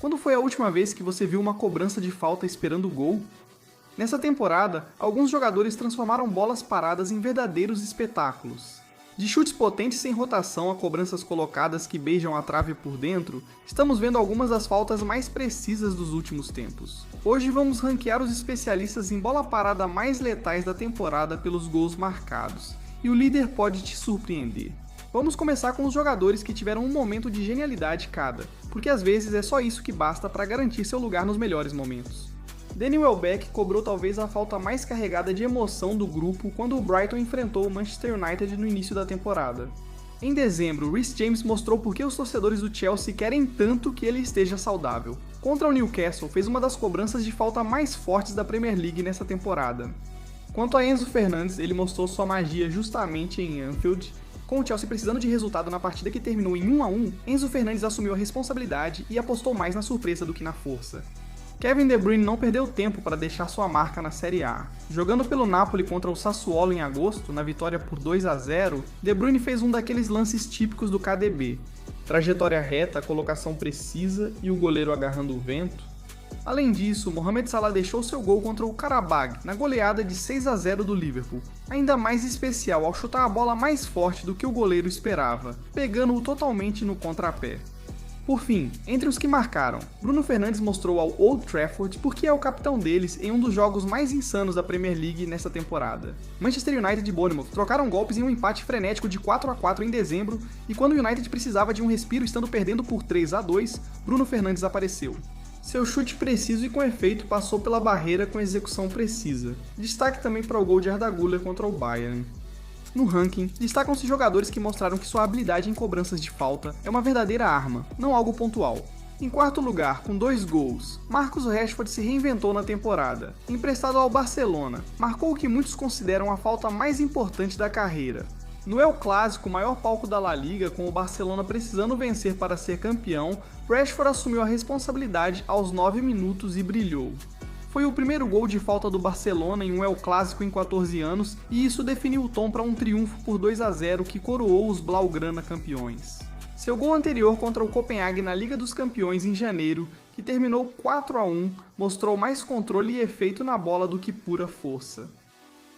Quando foi a última vez que você viu uma cobrança de falta esperando o gol? Nessa temporada, alguns jogadores transformaram bolas paradas em verdadeiros espetáculos. De chutes potentes sem rotação a cobranças colocadas que beijam a trave por dentro, estamos vendo algumas das faltas mais precisas dos últimos tempos. Hoje vamos ranquear os especialistas em bola parada mais letais da temporada pelos gols marcados, e o líder pode te surpreender. Vamos começar com os jogadores que tiveram um momento de genialidade cada, porque às vezes é só isso que basta para garantir seu lugar nos melhores momentos. Danny Welbeck cobrou talvez a falta mais carregada de emoção do grupo quando o Brighton enfrentou o Manchester United no início da temporada. Em dezembro, Reece James mostrou por que os torcedores do Chelsea querem tanto que ele esteja saudável. Contra o Newcastle, fez uma das cobranças de falta mais fortes da Premier League nessa temporada. Quanto a Enzo Fernandes, ele mostrou sua magia justamente em Anfield. Com o Chelsea precisando de resultado na partida que terminou em 1-1, Enzo Fernandes assumiu a responsabilidade e apostou mais na surpresa do que na força. Kevin De Bruyne não perdeu tempo para deixar sua marca na Série A. Jogando pelo Napoli contra o Sassuolo em agosto, na vitória por 2-0, De Bruyne fez um daqueles lances típicos do KDB. Trajetória reta, colocação precisa e o goleiro agarrando o vento. Além disso, Mohamed Salah deixou seu gol contra o Qarabag na goleada de 6-0 do Liverpool, ainda mais especial ao chutar a bola mais forte do que o goleiro esperava, pegando-o totalmente no contrapé. Por fim, entre os que marcaram, Bruno Fernandes mostrou ao Old Trafford porque é o capitão deles em um dos jogos mais insanos da Premier League nesta temporada. Manchester United e Bournemouth trocaram golpes em um empate frenético de 4-4 em dezembro, e quando o United precisava de um respiro estando perdendo por 3-2, Bruno Fernandes apareceu. Seu chute preciso e com efeito passou pela barreira com execução precisa. Destaque também para o gol de Arda Güler contra o Bayern. No ranking, destacam-se jogadores que mostraram que sua habilidade em cobranças de falta é uma verdadeira arma, não algo pontual. Em quarto lugar, com 2 gols, Marcus Rashford se reinventou na temporada. Emprestado ao Barcelona, marcou o que muitos consideram a falta mais importante da carreira. No El Clásico, o maior palco da La Liga, com o Barcelona precisando vencer para ser campeão, Rashford assumiu a responsabilidade aos 9 minutos e brilhou. Foi o primeiro gol de falta do Barcelona em um El Clásico em 14 anos, e isso definiu o tom para um triunfo por 2-0 que coroou os Blaugrana campeões. Seu gol anterior contra o Copenhague na Liga dos Campeões em janeiro, que terminou 4-1, mostrou mais controle e efeito na bola do que pura força.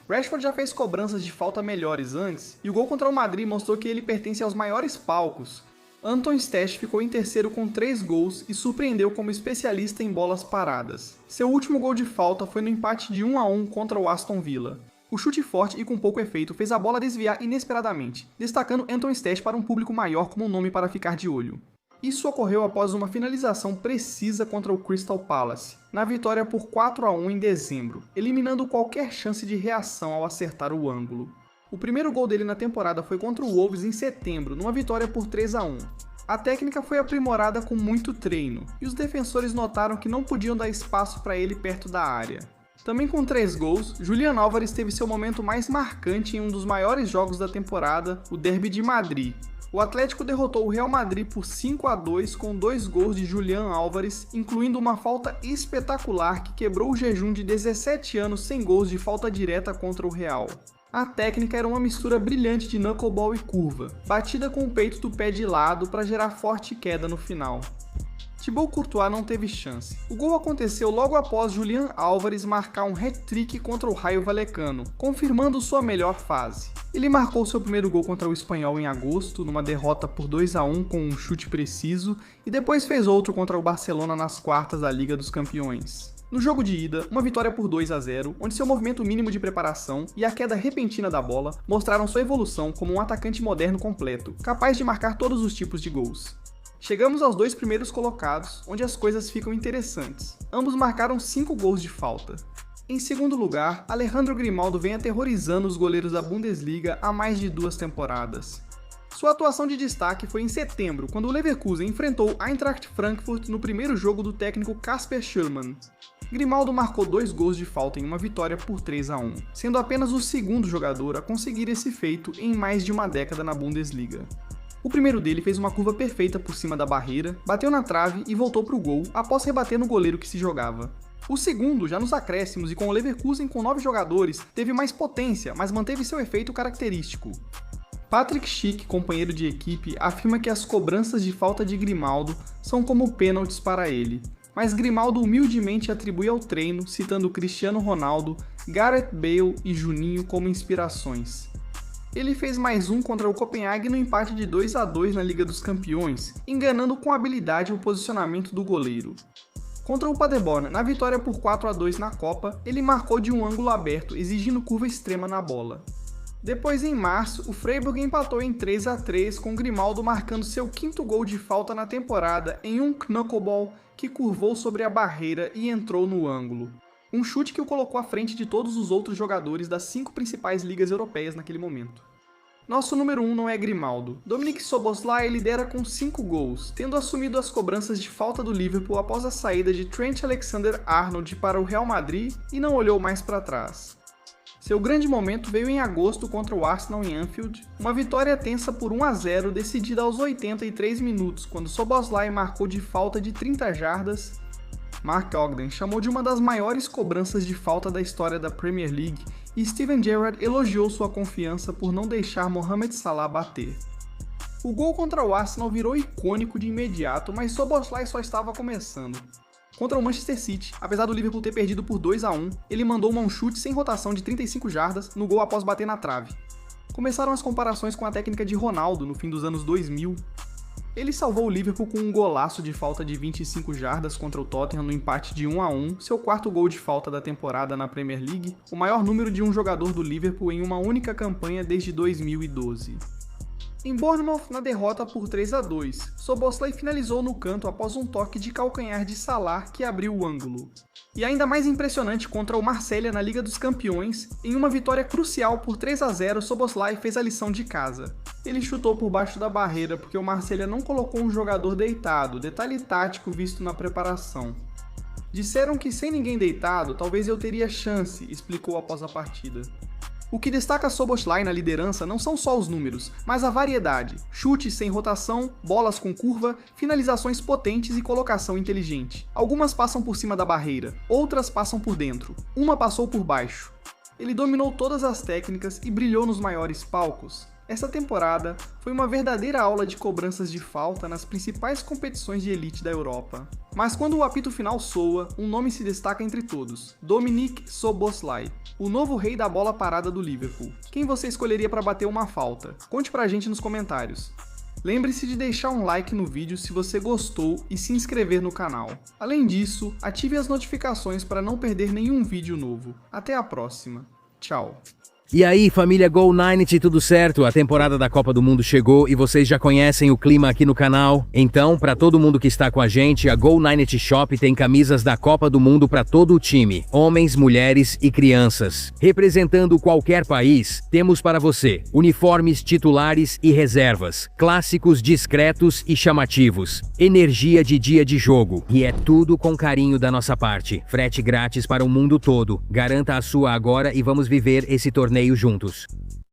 Rashford já fez cobranças de falta melhores antes, e o gol contra o Madrid mostrou que ele pertence aos maiores palcos. Anton Stach ficou em terceiro com 3 gols e surpreendeu como especialista em bolas paradas. Seu último gol de falta foi no empate de 1-1 contra o Aston Villa. O chute forte e com pouco efeito fez a bola desviar inesperadamente, destacando Anton Stach para um público maior como um nome para ficar de olho. Isso ocorreu após uma finalização precisa contra o Crystal Palace, na vitória por 4-1 em dezembro, eliminando qualquer chance de reação ao acertar o ângulo. O primeiro gol dele na temporada foi contra o Wolves em setembro, numa vitória por 3-1. A técnica foi aprimorada com muito treino, e os defensores notaram que não podiam dar espaço para ele perto da área. Também com 3 gols, Julian Álvares teve seu momento mais marcante em um dos maiores jogos da temporada, o Derby de Madrid. O Atlético derrotou o Real Madrid por 5-2 com 2 gols de Julian Álvares, incluindo uma falta espetacular que quebrou o jejum de 17 anos sem gols de falta direta contra o Real. A técnica era uma mistura brilhante de knuckleball e curva, batida com o peito do pé de lado para gerar forte queda no final. Thibaut Courtois não teve chance. O gol aconteceu logo após Julian Álvares marcar um hat-trick contra o Rayo Vallecano, confirmando sua melhor fase. Ele marcou seu primeiro gol contra o Espanhol em agosto, numa derrota por 2-1 com um chute preciso, e depois fez outro contra o Barcelona nas quartas da Liga dos Campeões. No jogo de ida, uma vitória por 2-0, onde seu movimento mínimo de preparação e a queda repentina da bola mostraram sua evolução como um atacante moderno completo, capaz de marcar todos os tipos de gols. Chegamos aos 2 primeiros colocados, onde as coisas ficam interessantes. Ambos marcaram 5 gols de falta. Em segundo lugar, Alejandro Grimaldo vem aterrorizando os goleiros da Bundesliga há mais de 2 temporadas. Sua atuação de destaque foi em setembro, quando o Leverkusen enfrentou Eintracht Frankfurt no primeiro jogo do técnico Kasper Schürmann. Grimaldo marcou 2 gols de falta em uma vitória por 3-1, sendo apenas o segundo jogador a conseguir esse feito em mais de uma década na Bundesliga. O primeiro dele fez uma curva perfeita por cima da barreira, bateu na trave e voltou para o gol após rebater no goleiro que se jogava. O segundo, já nos acréscimos e com o Leverkusen com 9 jogadores, teve mais potência, mas manteve seu efeito característico. Patrick Schick, companheiro de equipe, afirma que as cobranças de falta de Grimaldo são como pênaltis para ele, mas Grimaldo humildemente atribui ao treino, citando Cristiano Ronaldo, Gareth Bale e Juninho como inspirações. Ele fez mais um contra o Copenhague no empate de 2-2 na Liga dos Campeões, enganando com habilidade o posicionamento do goleiro. Contra o Paderborn, na vitória por 4-2 na Copa, ele marcou de um ângulo aberto, exigindo curva extrema na bola. Depois, em março, o Freiburg empatou em 3-3, com Grimaldo marcando seu quinto gol de falta na temporada em um knuckleball que curvou sobre a barreira e entrou no ângulo. Um chute que o colocou à frente de todos os outros jogadores das 5 principais ligas europeias naquele momento. Nosso número 1 não é Grimaldo. Dominik Szoboszlai lidera com 5 gols, tendo assumido as cobranças de falta do Liverpool após a saída de Trent Alexander-Arnold para o Real Madrid e não olhou mais para trás. Seu grande momento veio em agosto contra o Arsenal em Anfield, uma vitória tensa por 1-0 decidida aos 83 minutos, quando Szoboszlai marcou de falta de 30 jardas. Mark Ogden chamou de uma das maiores cobranças de falta da história da Premier League e Steven Gerrard elogiou sua confiança por não deixar Mohamed Salah bater. O gol contra o Arsenal virou icônico de imediato, mas Szoboszlai só estava começando. Contra o Manchester City, apesar do Liverpool ter perdido por 2-1, ele mandou um chute sem rotação de 35 jardas no gol após bater na trave. Começaram as comparações com a técnica de Ronaldo no fim dos anos 2000. Ele salvou o Liverpool com um golaço de falta de 25 jardas contra o Tottenham no empate de 1-1, seu quarto gol de falta da temporada na Premier League, o maior número de um jogador do Liverpool em uma única campanha desde 2012. Em Bournemouth, na derrota por 3-2, Szoboszlai finalizou no canto após um toque de calcanhar de Salah que abriu o ângulo. E ainda mais impressionante contra o Marselha na Liga dos Campeões, em uma vitória crucial por 3-0, Szoboszlai fez a lição de casa. Ele chutou por baixo da barreira porque o Marselha não colocou um jogador deitado, detalhe tático visto na preparação. Disseram que sem ninguém deitado, talvez eu teria chance, explicou após a partida. O que destaca Szoboszlai na liderança não são só os números, mas a variedade, chutes sem rotação, bolas com curva, finalizações potentes e colocação inteligente. Algumas passam por cima da barreira, outras passam por dentro, uma passou por baixo. Ele dominou todas as técnicas e brilhou nos maiores palcos. Essa temporada foi uma verdadeira aula de cobranças de falta nas principais competições de elite da Europa. Mas quando o apito final soa, um nome se destaca entre todos: Dominik Szoboszlai, o novo rei da bola parada do Liverpool. Quem você escolheria para bater uma falta? Conte pra gente nos comentários. Lembre-se de deixar um like no vídeo se você gostou e se inscrever no canal. Além disso, ative as notificações para não perder nenhum vídeo novo. Até a próxima. Tchau. E aí, família Go90, tudo certo? A temporada da Copa do Mundo chegou e vocês já conhecem o clima aqui no canal? Então, para todo mundo que está com a gente, a Go90 Shop tem camisas da Copa do Mundo para todo o time, homens, mulheres e crianças. Representando qualquer país, temos para você uniformes titulares e reservas, clássicos discretos e chamativos, energia de dia de jogo. E é tudo com carinho da nossa parte. Frete grátis para o mundo todo. Garanta a sua agora e vamos viver esse torneio juntos.